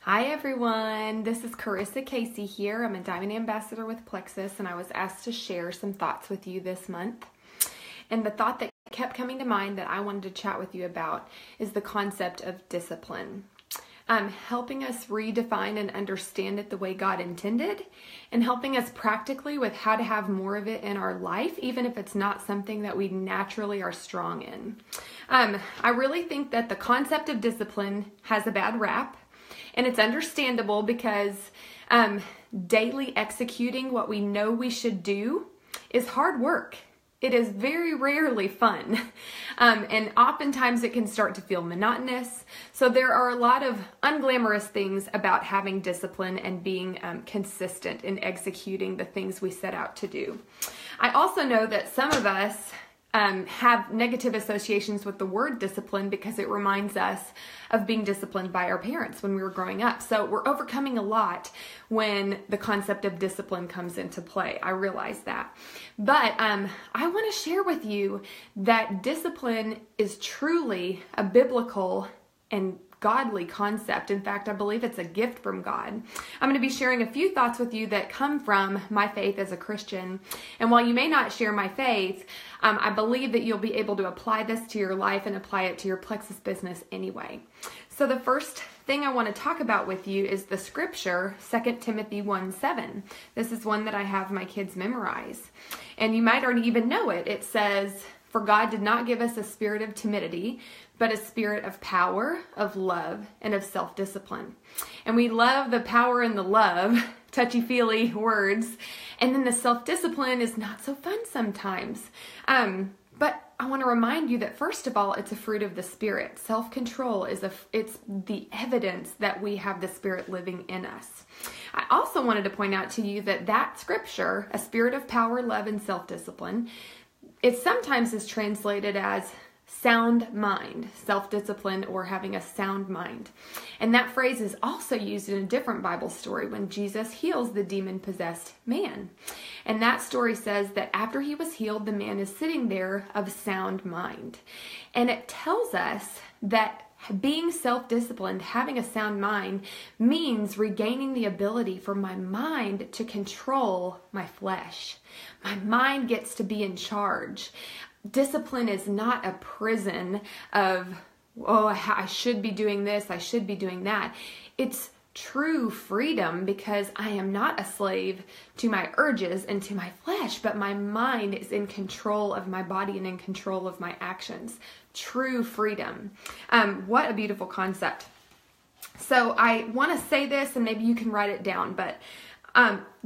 Hi everyone, this is Carissa Casey here. I'm a Diamond Ambassador with Plexus, and I was asked to share some thoughts with you this month. And the thought that kept coming to mind that I wanted to chat with you about is the concept of discipline. Helping us redefine and understand it the way God intended, and helping us practically with how to have more of it in our life, even if it's not something that we naturally are strong in. I really think that the concept of discipline has a bad rap. And it's understandable because daily executing what we know we should do is hard work. It is very rarely fun. And oftentimes it can start to feel monotonous. So there are a lot of unglamorous things about having discipline and being consistent in executing the things we set out to do. I also know that some of us have negative associations with the word discipline because it reminds us of being disciplined by our parents when we were growing up. So we're overcoming a lot when the concept of discipline comes into play. I realize that. But I want to share with you that discipline is truly a biblical and godly concept. In fact, I believe it's a gift from God. I'm going to be sharing a few thoughts with you that come from my faith as a Christian. And while you may not share my faith, I believe that you'll be able to apply this to your life and apply it to your Plexus business anyway. So the first thing I want to talk about with you is the scripture, 2 Timothy 1:7. This is one that I have my kids memorize. And you might already even know it. It says, "For God did not give us a spirit of timidity, but a spirit of power, of love, and of self-discipline." And we love the power and the love, touchy-feely words. And then the self-discipline is not so fun sometimes. But I want to remind you that first of all, it's a fruit of the Spirit. Self-control it's the evidence that we have the Spirit living in us. I also wanted to point out to you that scripture, a spirit of power, love, and self-discipline, it sometimes is translated as sound mind, self-discipline, or having a sound mind. And that phrase is also used in a different Bible story when Jesus heals the demon-possessed man. And that story says that after he was healed, the man is sitting there of sound mind. And it tells us that being self-disciplined, having a sound mind, means regaining the ability for my mind to control my flesh. My mind gets to be in charge. Discipline is not a prison of, I should be doing this, I should be doing that. It's true freedom because I am not a slave to my urges and to my flesh, but my mind is in control of my body and in control of my actions. True freedom. What a beautiful concept. So I want to say this, and maybe you can write it down, but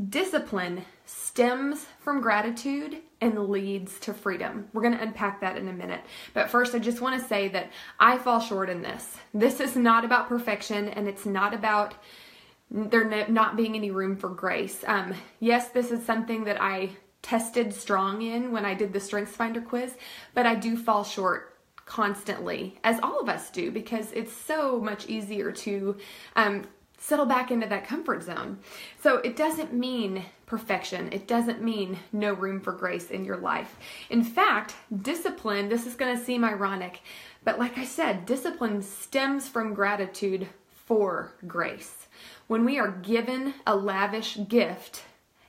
discipline stems from gratitude and leads to freedom. We're going to unpack that in a minute. But first, I just want to say that I fall short in this. This is not about perfection, and it's not about there not being any room for grace. Yes, this is something that I tested strong in when I did the StrengthsFinder quiz, but I do fall short constantly, as all of us do, because it's so much easier to settle back into that comfort zone. So it doesn't mean perfection. It doesn't mean no room for grace in your life. In fact, discipline, this is going to seem ironic, but like I said, discipline stems from gratitude for grace. When we are given a lavish gift,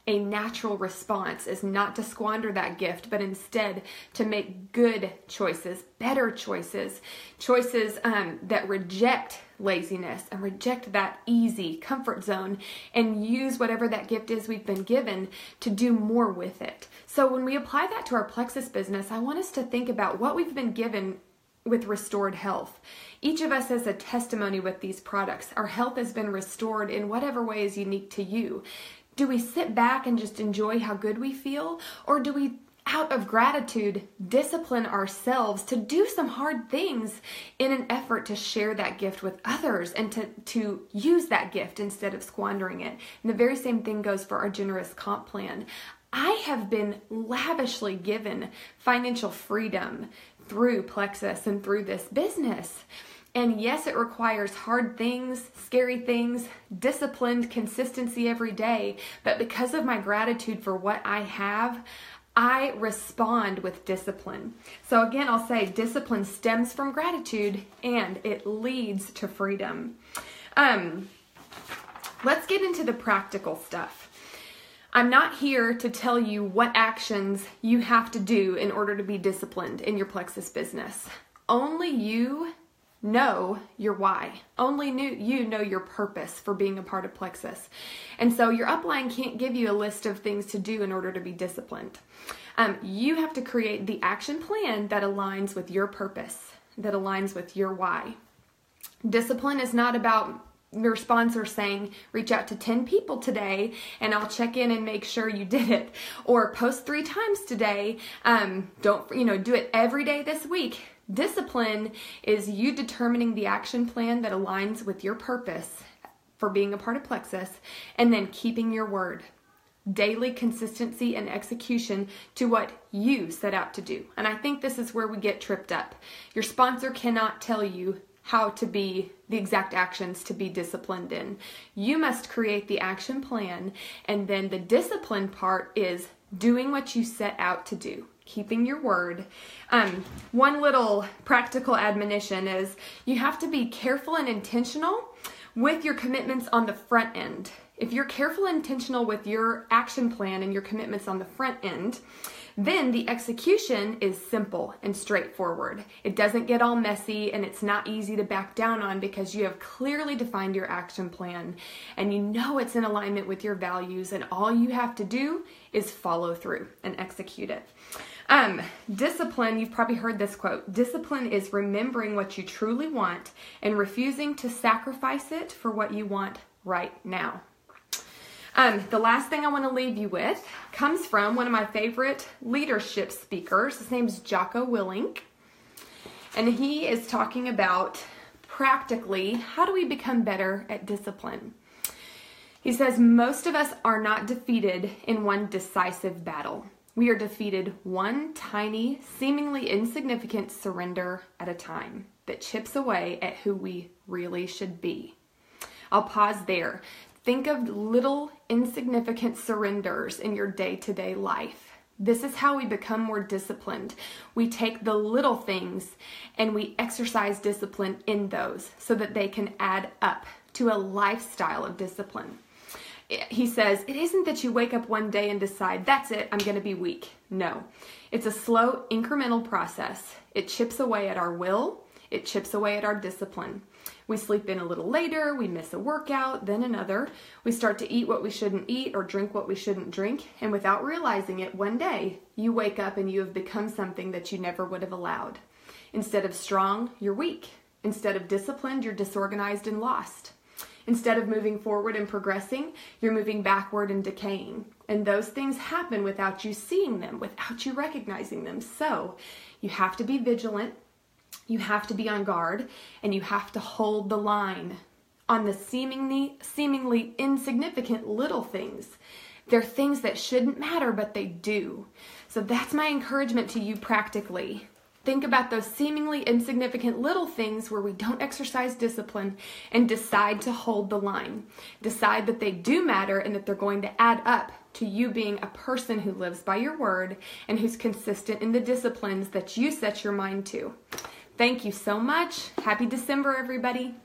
a natural response is not to squander that gift, but instead to make good choices, better choices, that reject laziness and reject that easy comfort zone and use whatever that gift is we've been given to do more with it. So when we apply that to our Plexus business, I want us to think about what we've been given with restored health. Each of us has a testimony with these products. Our health has been restored in whatever way is unique to you. Do we sit back and just enjoy how good we feel? Or do we, out of gratitude, discipline ourselves to do some hard things in an effort to share that gift with others and to use that gift instead of squandering it? And the very same thing goes for our generous comp plan. I have been lavishly given financial freedom through Plexus and through this business. And yes, it requires hard things, scary things, disciplined consistency every day. But because of my gratitude for what I have, I respond with discipline. So again, I'll say discipline stems from gratitude and it leads to freedom. let's get into the practical stuff. I'm not here to tell you what actions you have to do in order to be disciplined in your Plexus business. Only you know your why. Only you know your purpose for being a part of Plexus. And so your upline can't give you a list of things to do in order to be disciplined. You have to create the action plan that aligns with your purpose, that aligns with your why. Discipline is not about your sponsor saying, reach out to 10 people today and I'll check in and make sure you did it. Or post 3 times today. Do it every day this week. Discipline is you determining the action plan that aligns with your purpose for being a part of Plexus, and then keeping your word. Daily consistency and execution to what you set out to do. And I think this is where we get tripped up. Your sponsor cannot tell you how to be the exact actions to be disciplined in. You must create the action plan, and then the discipline part is doing what you set out to do, keeping your word. One little practical admonition is you have to be careful and intentional with your commitments on the front end. If you're careful and intentional with your action plan and your commitments on the front end, then the execution is simple and straightforward. It doesn't get all messy, and it's not easy to back down on because you have clearly defined your action plan and you know it's in alignment with your values, and all you have to do is follow through and execute it. Discipline, you've probably heard this quote, discipline is remembering what you truly want and refusing to sacrifice it for what you want right now. The last thing I want to leave you with comes from one of my favorite leadership speakers. His name's Jocko Willink. And he is talking about practically how do we become better at discipline. He says most of us are not defeated in one decisive battle. We are defeated one tiny, seemingly insignificant surrender at a time that chips away at who we really should be. I'll pause there. Think of little insignificant surrenders in your day-to-day life. This is how we become more disciplined. We take the little things and we exercise discipline in those so that they can add up to a lifestyle of discipline. He says, it isn't that you wake up one day and decide, that's it, I'm going to be weak. No, it's a slow, incremental process. It chips away at our will. It chips away at our discipline. We sleep in a little later, we miss a workout, then another. We start to eat what we shouldn't eat or drink what we shouldn't drink. And without realizing it, one day you wake up and you have become something that you never would have allowed. Instead of strong, you're weak. Instead of disciplined, you're disorganized and lost. Instead of moving forward and progressing, you're moving backward and decaying. And those things happen without you seeing them, without you recognizing them. So you have to be vigilant. You have to be on guard, and you have to hold the line on the seemingly insignificant little things. They're things that shouldn't matter, but they do. So that's my encouragement to you practically. Think about those seemingly insignificant little things where we don't exercise discipline and decide to hold the line. Decide that they do matter and that they're going to add up to you being a person who lives by your word and who's consistent in the disciplines that you set your mind to. Thank you so much. Happy December, everybody.